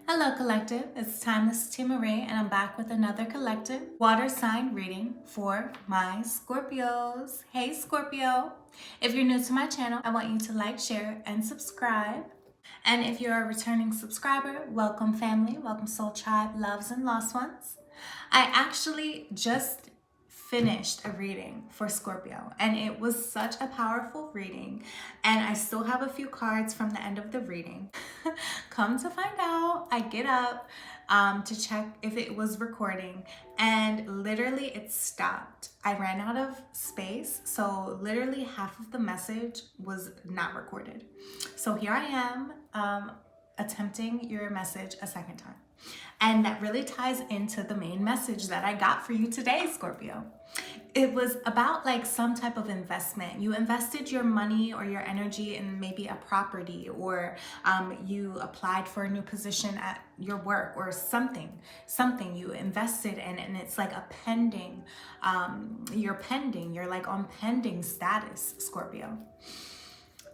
Hello collective, it's TimelessTiMarie and I'm back with another collective water sign reading for my Scorpios. Hey Scorpio! If you're new to my channel, I want you to like, share, and subscribe. And if you're a returning subscriber, welcome family, welcome soul tribe, loves and lost ones. I actually just finished a reading for Scorpio and it was such a powerful reading, and I still have a few cards from the end of the reading. Come to find out, I get up to check if it was recording and literally it stopped. I ran out of space, so literally half of the message was not recorded. So here I am attempting your message a second time. And that really ties into the main message that I got for you today, Scorpio. It was about like some type of investment. You invested your money or your energy in maybe a property, or you applied for a new position at your work, or something you invested in, and it's like a pending, you're like on pending status, Scorpio.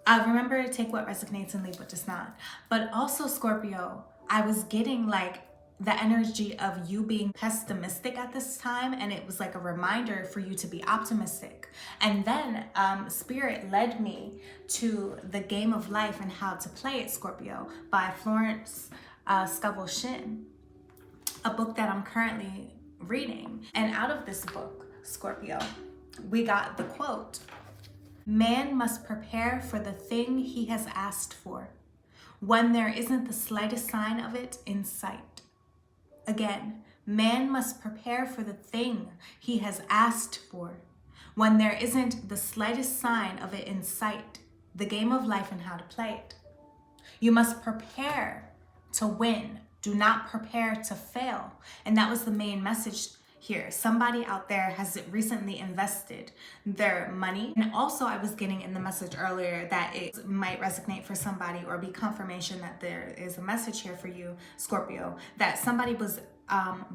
Remember to take what resonates and leave what does not. But also, Scorpio, I was getting like the energy of you being pessimistic at this time, and it was like a reminder for you to be optimistic. And then Spirit led me to The Game of Life and How to Play It, Scorpio, by Florence Scovel Shinn, a book that I'm currently reading. And out of this book, Scorpio, we got the quote: "Man must prepare for the thing he has asked for, when there isn't the slightest sign of it in sight." Again, man must prepare for the thing he has asked for, when there isn't the slightest sign of it in sight. The Game of Life and How to Play It. You must prepare to win. Do not prepare to fail. And that was the main message here. Somebody out there has recently invested their money. And also I was getting in the message earlier that it might resonate for somebody, or be confirmation that there is a message here for you, Scorpio, that somebody was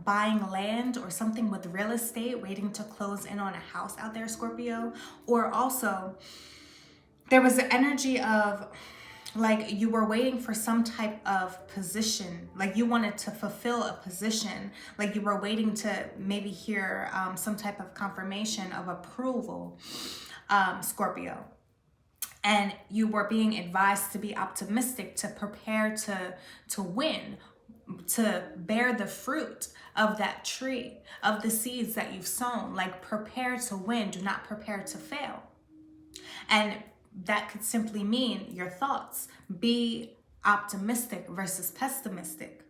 buying land or something with real estate, waiting to close in on a house out there, Scorpio. Or also there was the energy of like you were waiting for some type of position, like you wanted to fulfill a position, like you were waiting to maybe hear some type of confirmation of approval, Scorpio. And you were being advised to be optimistic, to prepare to win, to bear the fruit of that tree, of the seeds that you've sown. Like prepare to win, do not prepare to fail. And that could simply mean your thoughts. Be optimistic versus pessimistic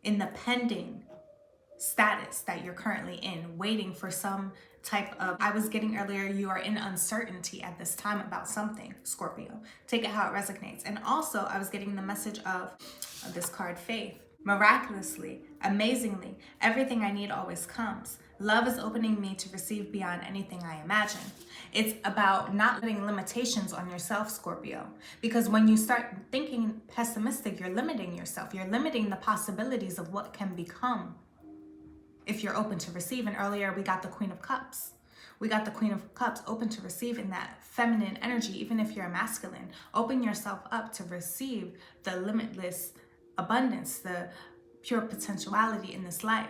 in the pending status that you're currently in, waiting for some type of, I was getting earlier, you are in uncertainty at this time about something, Scorpio. Take it how it resonates. And also I was getting the message of this card, Faith. Miraculously, amazingly, everything I need always comes. Love is opening me to receive beyond anything I imagine. It's about not putting limitations on yourself, Scorpio. Because when you start thinking pessimistic, you're limiting yourself. You're limiting the possibilities of what can become if you're open to receive. And earlier we got the Queen of Cups. We got the Queen of Cups, open to receive in that feminine energy. Even if you're a masculine, open yourself up to receive the limitless abundance, the pure potentiality in this life.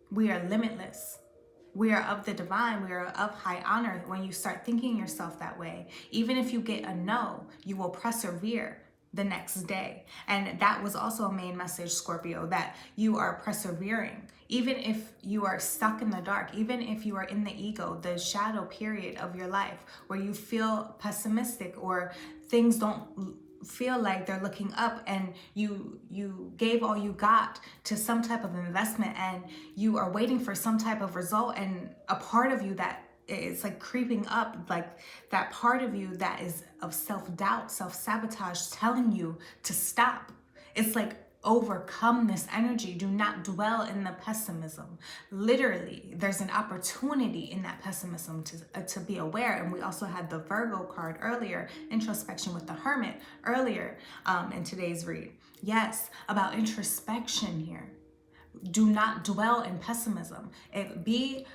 We are limitless. We are of the divine. We are of high honor. When you start thinking yourself that way, even if you get a no, you will persevere the next day. And that was also a main message, Scorpio, that you are persevering. Even if you are stuck in the dark, even if you are in the ego, the shadow period of your life where you feel pessimistic, or things don't feel like they're looking up, and you gave all you got to some type of investment and you are waiting for some type of result, and a part of you that is like creeping up, like that part of you that is of self-doubt, self-sabotage, telling you to stop. It's like, overcome this energy. Do not dwell in the pessimism. Literally, there's an opportunity in that pessimism to be aware. And we also had the Virgo card earlier, introspection with the Hermit earlier in today's read. Yes, about introspection here. Do not dwell in pessimism. Be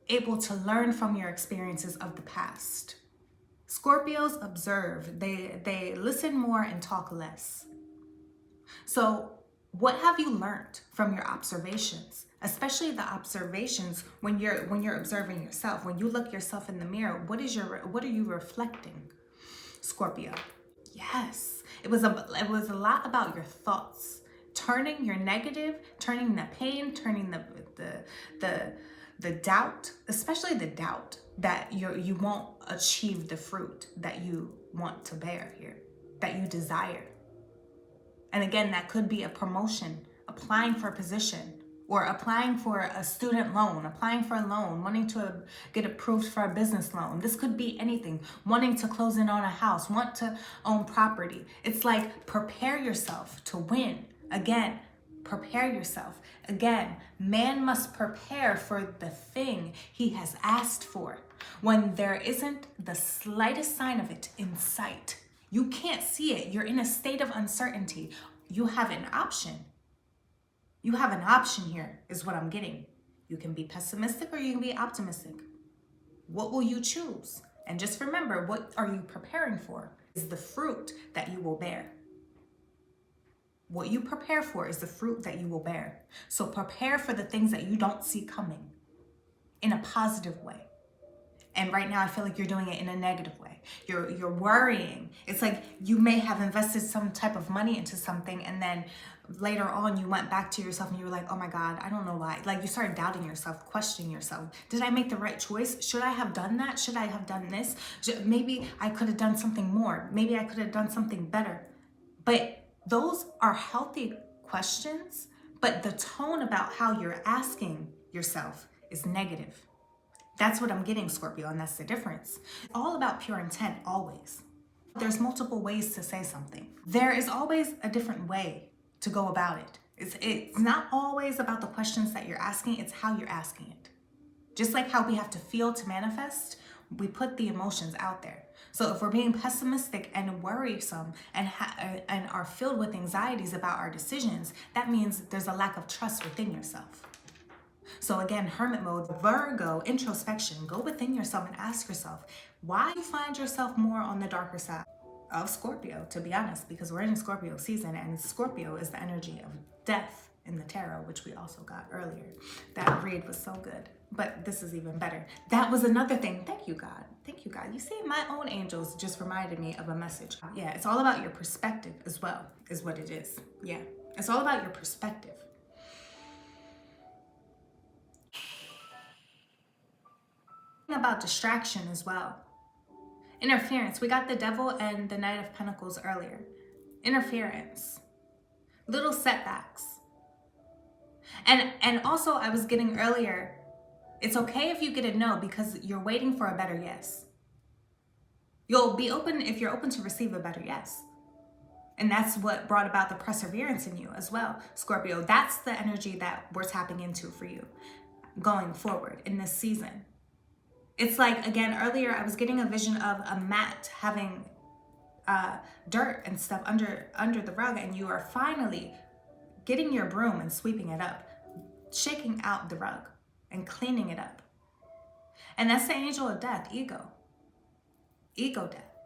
able to learn from your experiences of the past. Scorpios observe. They listen more and talk less. So What have you learned from your observations? Especially the observations when you're observing yourself. When you look yourself in the mirror, what are you reflecting, Scorpio? Yes, it was a lot about your thoughts, turning your negative, turning the pain, turning the doubt, especially the doubt that you won't achieve the fruit that you want to bear here, that you desire. And again, that could be a promotion, applying for a position, or applying for a student loan, applying for a loan, wanting to get approved for a business loan. This could be anything, wanting to close in on a house, want to own property. It's like, prepare yourself to win. Again, prepare yourself. Again, man must prepare for the thing he has asked for when there isn't the slightest sign of it in sight. You can't see it. You're in a state of uncertainty. You have an option. You have an option here, is what I'm getting. You can be pessimistic or you can be optimistic. What will you choose? And just remember, what are you preparing for is the fruit that you will bear. What you prepare for is the fruit that you will bear. So prepare for the things that you don't see coming in a positive way. And right now I feel like you're doing it in a negative way. You're worrying. It's like you may have invested some type of money into something, and then later on you went back to yourself and you were like, oh my God, I don't know why. Like you started doubting yourself, questioning yourself. Did I make the right choice? Should I have done that? Should I have done this? Maybe I could have done something more. Maybe I could have done something better. But those are healthy questions, but the tone about how you're asking yourself is negative. That's what I'm getting, Scorpio, and that's the difference. It's all about pure intent, always. There's multiple ways to say something. There is always a different way to go about it. It's not always about the questions that you're asking, it's how you're asking it. Just like how we have to feel to manifest, we put the emotions out there. So if we're being pessimistic and worrisome and are filled with anxieties about our decisions, that means there's a lack of trust within yourself. So again, hermit mode, Virgo, introspection. Go within yourself and ask yourself, why you find yourself more on the darker side of Scorpio, to be honest, because we're in Scorpio season, and Scorpio is the energy of death in the tarot, which we also got earlier. That read was so good, but this is even better. That was another thing. Thank you, God. Thank you, God. You see, my own angels just reminded me of a message. Yeah, it's all about your perspective as well, is what it is. Yeah, it's all about your perspective. About distraction as well. Interference. We got the Devil and the Knight of Pentacles earlier. Interference. Little setbacks. And also I was getting earlier, it's okay if you get a no because you're waiting for a better yes. You'll be open if you're open to receive a better yes. And that's what brought about the perseverance in you as well, Scorpio. That's the energy that we're tapping into for you going forward in this season. It's like, again, earlier I was getting a vision of a mat having dirt and stuff under the rug, and you are finally getting your broom and sweeping it up, shaking out the rug and cleaning it up. And that's the angel of death, ego death,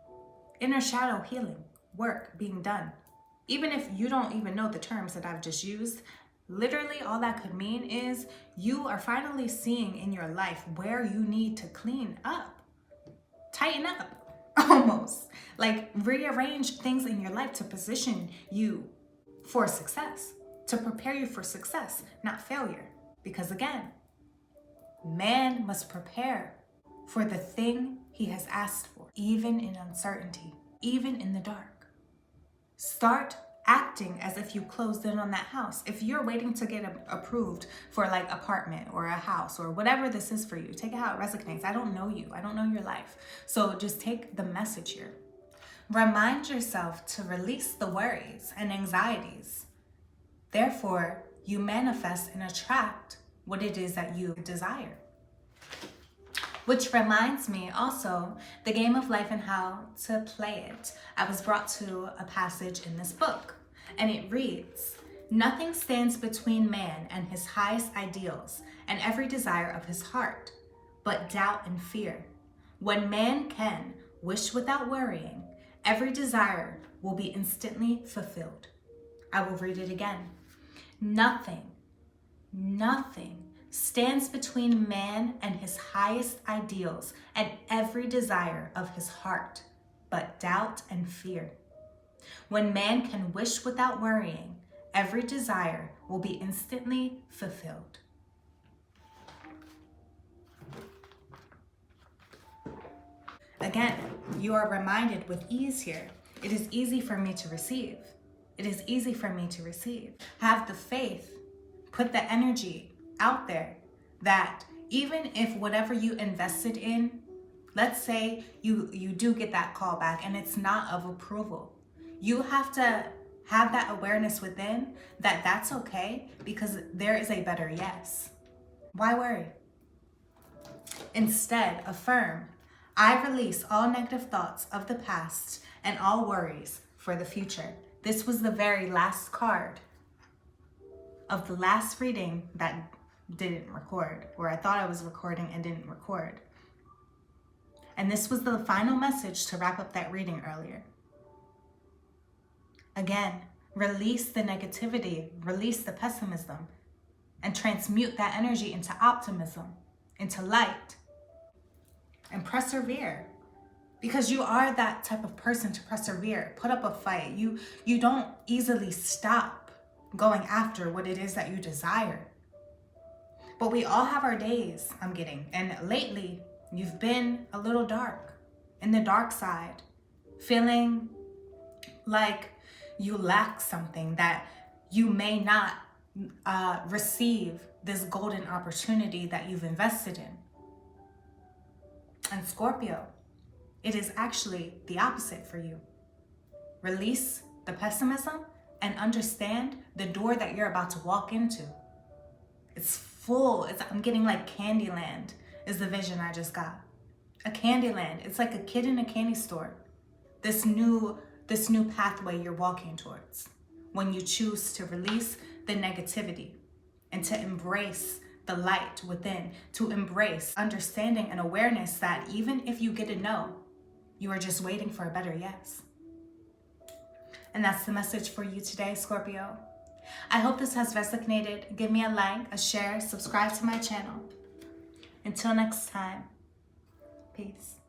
inner shadow healing, work being done. Even if you don't even know the terms that I've just used, literally all that could mean is you are finally seeing in your life where you need to clean up, tighten up, almost. Like rearrange things in your life to position you for success, to prepare you for success, not failure. Because again, man must prepare for the thing he has asked for, even in uncertainty, even in the dark. Start acting as if you closed in on that house. If you're waiting to get approved for like apartment or a house or whatever this is for you, take it how it resonates. I don't know you. I don't know your life. So just take the message here. Remind yourself to release the worries and anxieties. Therefore, you manifest and attract what it is that you desire. Which reminds me also, the game of life and how to play it. I was brought to a passage in this book, and it reads, "Nothing stands between man and his highest ideals and every desire of his heart, but doubt and fear. When man can wish without worrying, every desire will be instantly fulfilled." I will read it again. Nothing stands between man and his highest ideals and every desire of his heart but doubt and fear. When man can wish without worrying, every desire will be instantly fulfilled. Again, you are reminded with ease here. It is easy for me to receive. It is easy for me to receive. Have the faith, put the energy out there that even if whatever you invested in, let's say you do get that call back and it's not of approval, you have to have that awareness within that that's okay because there is a better yes. Why worry? Instead, affirm, I release all negative thoughts of the past and all worries for the future. This was the very last card of the last reading that didn't record, where I thought I was recording and didn't record. And this was the final message to wrap up that reading earlier. Again, release the negativity, release the pessimism, and transmute that energy into optimism, into light, and persevere. Because you are that type of person to persevere, put up a fight. You don't easily stop going after what it is that you desire. But we all have our days, I'm getting. And lately, you've been a little dark, in the dark side, feeling like you lack something, that you may not receive this golden opportunity that you've invested in. And Scorpio, it is actually the opposite for you. Release the pessimism and understand the door that you're about to walk into. It's full. I'm getting like Candyland is the vision I just got. A Candyland. It's like a kid in a candy store. This new pathway you're walking towards when you choose to release the negativity and to embrace the light within, to embrace understanding and awareness that even if you get a no, you are just waiting for a better yes. And that's the message for you today, Scorpio. I hope this has resonated. Give me a like, a share, subscribe to my channel. Until next time, peace.